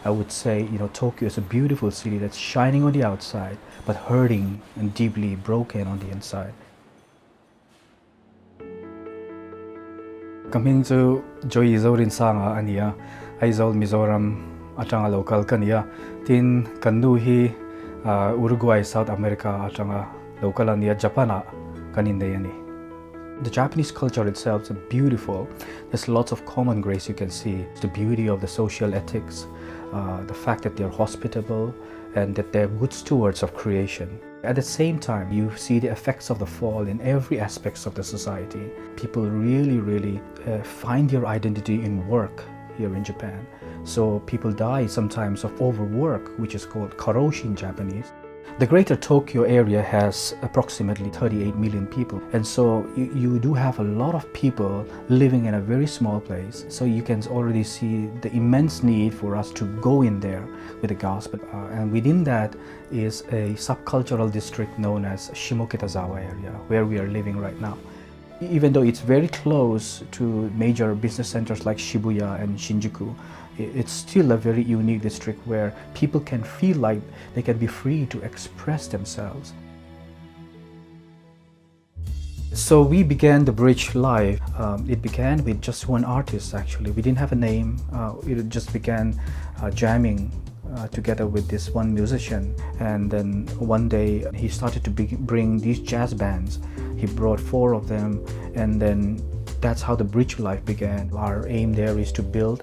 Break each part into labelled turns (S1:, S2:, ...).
S1: I would say, Tokyo is a beautiful city that's shining on the outside, but hurting and deeply broken on the inside. Coming to Joy Zorin Sanga Ania, Aizol Mizoram Atanga local Kania, Tin Kanduhi, Uruguay, South America, Atanga local Ania, Japana, Kanindayani. The Japanese culture itself is beautiful. There's lots of common grace you can see. It's the beauty of the social ethics, the fact that they're hospitable and that they're good stewards of creation. At the same time, you see the effects of the fall in every aspect of the society. People really find their identity in work here in Japan. So people die sometimes of overwork, which is called karoshi in Japanese. The greater Tokyo area has approximately 38 million people, and so you do have a lot of people living in a very small place. So you can already see the immense need for us to go in there with the gospel. And within that is a subcultural district known as Shimokitazawa area, where we are living right now. Even though it's very close to major business centers like Shibuya and Shinjuku, it's still a very unique district where people can feel like they can be free to express themselves. So we began the Bridge live. It began with just one artist actually. We didn't have a name. It just began jamming together with this one musician, and then one day he started to bring these jazz bands. He brought 4 of them, and then that's how the Bridge Life began. Our aim there is to build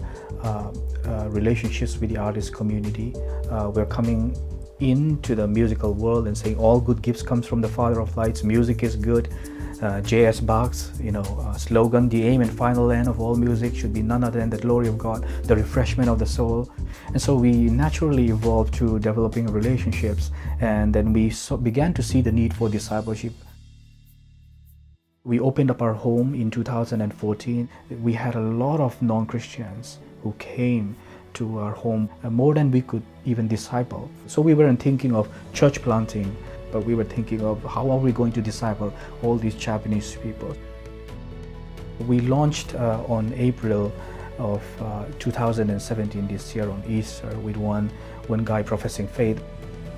S1: relationships with the artist community. We're coming into the musical world and saying all good gifts comes from the Father of Lights. Music is good. J.S. Bach's slogan, the aim and final end of all music should be none other than the glory of God, the refreshment of the soul. And so we naturally evolved to developing relationships, and then we began to see the need for discipleship. We opened up our home in 2014. We had a lot of non-Christians who came to our home, more than we could even disciple. So we weren't thinking of church planting, but we were thinking of how are we going to disciple all these Japanese people. We launched on April of 2017, this year on Easter, with one guy professing faith.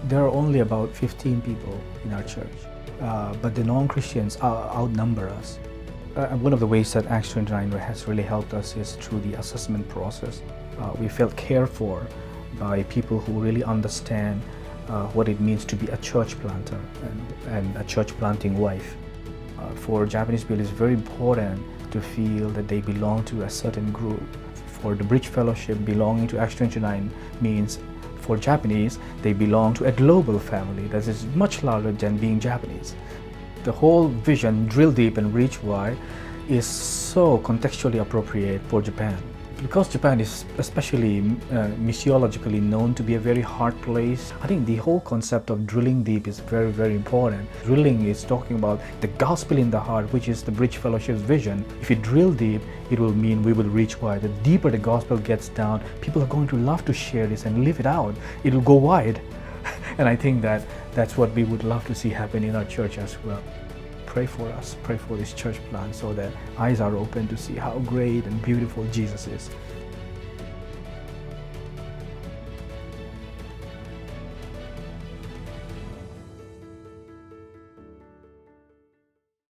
S1: There are only about 15 people in our church, but the non-Christians outnumber us. One of the ways that Acts 29 has really helped us is through the assessment process. We felt cared for by people who really understand what it means to be a church planter and a church planting wife. For Japanese people, it's very important to feel that they belong to a certain group. For the Bridge Fellowship, belonging to Acts 29 means for Japanese, they belong to a global family that is much larger than being Japanese. The whole vision, drill deep and reach wide, is so contextually appropriate for Japan. Because Japan is especially missiologically known to be a very hard place, I think the whole concept of drilling deep is very important. Drilling is talking about the gospel in the heart, which is the Bridge Fellowship's vision. If you drill deep, it will mean we will reach wide. The deeper the gospel gets down, people are going to love to share this and live it out. It will go wide. And I think that's what we would love to see happen in our church as well. Pray for us, pray for this church plant so that eyes are open to see how great and beautiful Jesus is.